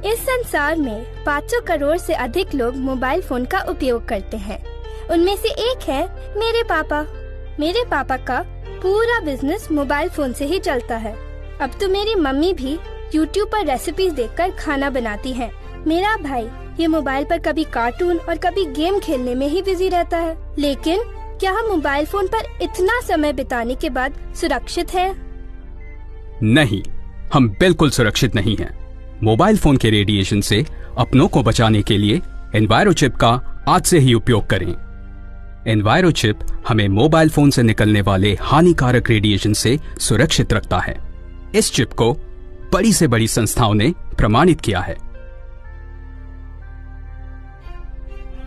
इस संसार में 500 करोड़ से अधिक लोग मोबाइल फोन का उपयोग करते हैं। उनमें से एक है मेरे पापा। मेरे पापा का पूरा बिजनेस मोबाइल फोन से ही चलता है। अब तो मेरी मम्मी भी YouTube पर रेसिपीज देखकर खाना बनाती हैं। मेरा भाई ये मोबाइल पर कभी कार्टून और कभी गेम खेलने में ही बिजी रहता है। लेकिन क्या हम मोबाइल फोन पर इतना समय बिताने के बाद सुरक्षित हैं? नहीं, हम बिल्कुल सुरक्षित नहीं हैं। मोबाइल फोन के रेडिएशन से अपनों को बचाने के लिए एनवायरोचिप का आज से ही उपयोग करें। एनवायरोचिप हमें मोबाइल फोन से निकलने वाले हानिकारक रेडिएशन से सुरक्षित रखता है। इस चिप को बड़ी से बड़ी संस्थाओं ने प्रमाणित किया है।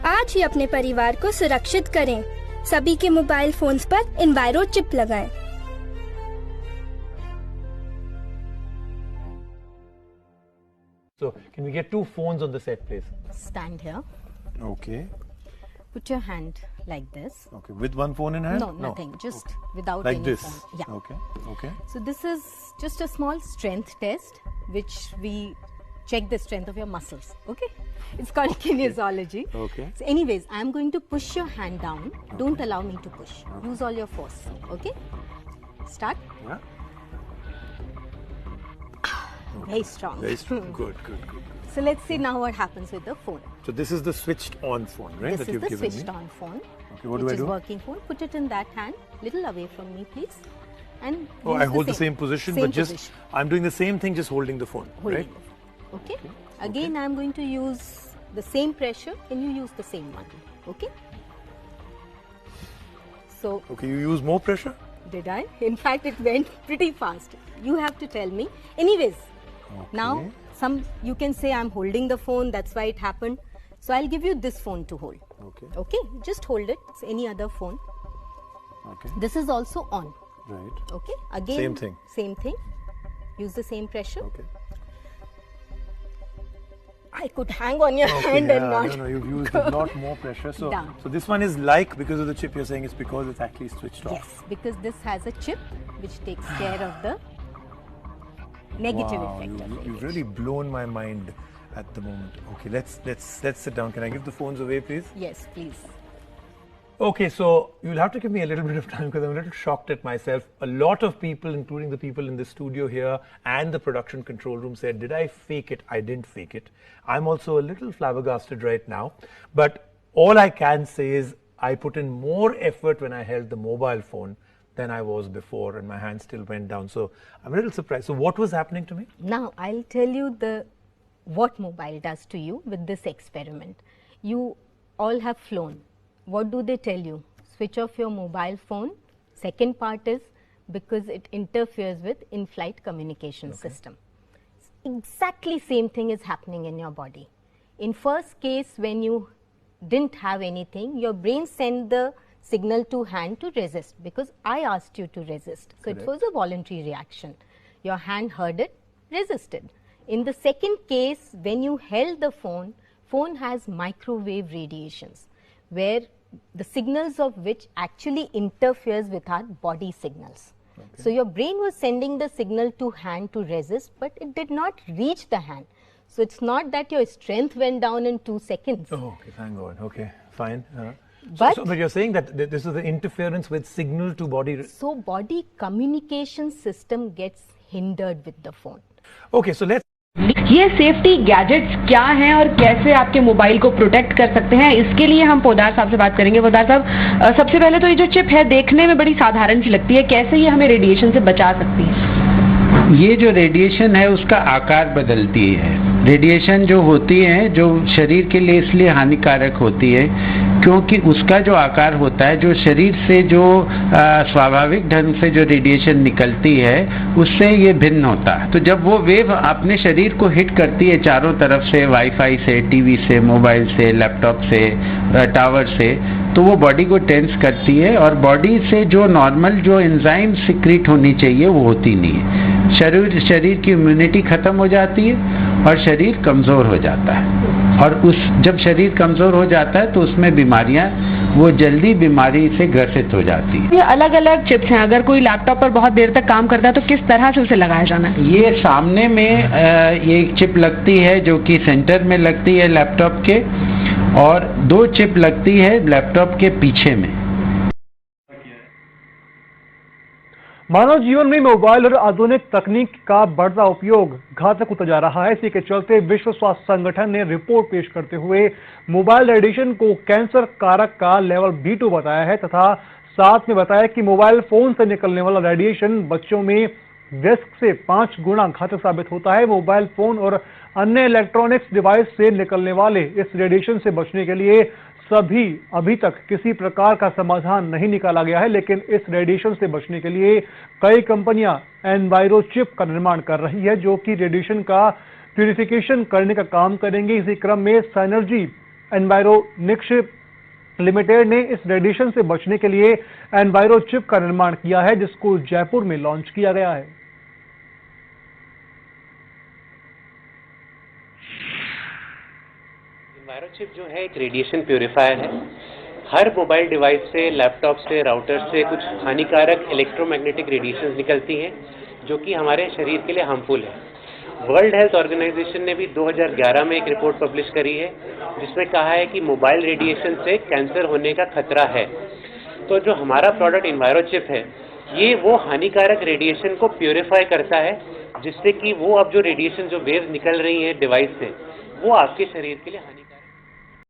आज ही अपने परिवार को सुरक्षित करें। सभी के मोबाइल फोन्स पर एनवायरोचिप लगाएं। So, can we get 2 phones on the set, please? Stand here. Okay. Put your hand like this. Okay. With one phone in hand? No, nothing. Just without like any this. phone. Yeah. Okay. Okay. So this is just a small strength test, which we check the strength of your muscles. Okay. It's called kinesiology. Okay. So anyways, I'm going to push your hand down. Don't allow me to push. Use all your force. Okay. Start. Yeah. Very strong. Very strong. Good, good, good. So let's see now what happens with the phone. So this is the switched on phone, right? This that is you've the given switched me. on phone. Okay, what do which I is do? working phone. Put it in that hand, little away from me, please. And Oh, use I hold the same position, same but just position. I'm doing the same thing, just holding the phone, Holding right? the phone. Okay. Again, I'm going to use the same pressure, and you use the same one. Okay. So Okay, you use more pressure? did I? In fact, it went pretty fast. You have to tell me. Anyways, now you can say I'm holding the phone. That's why it happened. So I'll give you this phone to hold. Okay. Okay. Just hold it. It's any other phone. Okay. This is also on. Right. Okay. Again. Same thing. Same thing. Use the same pressure. Okay. I could hang on your hand yeah, and not. No, you've used a lot more pressure. So, Down. so this one is like because of the chip. You're saying it's because it's actually switched off. Yes, because this has a chip which takes care of the negative Wow, effect of you've radiation. really blown my mind at the moment. Okay, let's sit down. Can I give the phones away, please? Yes, please. Okay, so you'll have to give me a little bit of time because I'm a little shocked at myself. A lot of people, including the people in the studio here and the production control room, said, did I fake it? I didn't fake it. I'm also a little flabbergasted right now. But all I can say is I put in more effort when I held the mobile phone than I was before, and my hand still went down. So I'm a little surprised. So what was happening to me? Now I'll tell you what mobile does to you with this experiment. You all have flown. What do they tell you? Switch off your mobile phone. Second part is because it interferes with in-flight communication system. Exactly same thing is happening in your body. In first case, when you didn't have anything, your brain sent the signal to hand to resist because I asked you to resist. So it was a voluntary reaction. Your hand heard it, resisted. In the second case, when you held the phone has microwave radiations where the signals of which actually interferes with our body signals. Okay. So your brain was sending the signal to hand to resist, but it did not reach the hand. So it's not that your strength went down in 2 seconds. Oh, okay, thank God. Okay, fine. But but you're saying that this is the interference with signal to body. So body communication system gets hindered with the phone. Okay, so let's. ये safety gadgets क्या हैं और कैसे आपके mobile को protect कर सकते हैं, इसके लिए हम पोदार साहब से बात करेंगे। पोदार साहब, सबसे पहले तो ये जो चिप है देखने में बड़ी साधारण सी लगती है, कैसे ये हमें रेडिएशन से बचा सकती है? ये जो रेडिएशन है उसका आकार बदलती है। रेडिएशन जो होती है जो शरीर के लिए इसलिए हानिकारक होती है क्योंकि उसका जो आकार होता है, जो शरीर से जो स्वाभाविक ढंग से जो रेडिएशन निकलती है उससे ये भिन्न होता है। तो जब वो वेव अपने शरीर को हिट करती है चारों तरफ से, वाईफाई से, टीवी से, मोबाइल से, लैपटॉप से, टावर से, तो वो बॉडी को टेंस करती है और बॉडी से जो नॉर्मल जो एंजाइम सिक्रीट होनी चाहिए वो होती नहीं है। शरीर की इम्यूनिटी खत्म हो जाती है और शरीर कमजोर हो जाता है। और जब शरीर कमजोर हो जाता है तो उसमें बीमारियां वो जल्दी बीमारी से ग्रसित हो जाती है। ये अलग अलग चिप्स हैं, अगर कोई लैपटॉप पर बहुत देर तक काम करता है तो किस तरह से उसे लगाया जाना है? ये सामने में ये एक चिप लगती है जो कि सेंटर में लगती है लैपटॉप के, और 2 चिप लगती है लैपटॉप के पीछे में। मानव जीवन में मोबाइल और आधुनिक तकनीक का बढ़ता उपयोग घातक होता जा रहा है। इसी के चलते विश्व स्वास्थ्य संगठन ने रिपोर्ट पेश करते हुए मोबाइल रेडिएशन को कैंसर कारक का लेवल B2 बताया है, तथा साथ में बताया कि मोबाइल फोन से निकलने वाला रेडिएशन बच्चों में वयस्क से 5 गुना घातक साबित होता है। मोबाइल फोन और अन्य इलेक्ट्रॉनिक्स डिवाइस से निकलने वाले इस रेडिएशन से बचने के लिए अभी तक किसी प्रकार का समाधान नहीं निकाला गया है, लेकिन इस रेडिएशन से बचने के लिए कई कंपनियां एनवायरोचिप का निर्माण कर रही है, जो कि रेडिएशन का प्यूरिफिकेशन करने का काम करेंगे। इसी क्रम में साइनर्जी एनवायरोनिक्स लिमिटेड ने इस रेडिएशन से बचने के लिए एनवायरोचिप का निर्माण किया है, जिसको जयपुर में लॉन्च किया गया है। एनवायरोचिप जो है एक रेडिएशन प्यूरिफायर है। हर मोबाइल डिवाइस से, लैपटॉप से, राउटर से कुछ हानिकारक इलेक्ट्रोमैग्नेटिक रेडिएशंस निकलती हैं जो कि हमारे शरीर के लिए हार्मफुल है। वर्ल्ड हेल्थ ऑर्गेनाइजेशन ने भी 2011 में एक रिपोर्ट पब्लिश करी है जिसमें कहा है कि मोबाइल रेडिएशन से कैंसर होने का खतरा है। तो जो हमारा प्रोडक्ट एनवायरोचिप है, ये वो हानिकारक रेडिएशन को प्यूरिफाई करता है, जिससे कि वो अब जो रेडिएशन जो वेव्स निकल रही हैं डिवाइस से, वो आपके शरीर के लिए हानि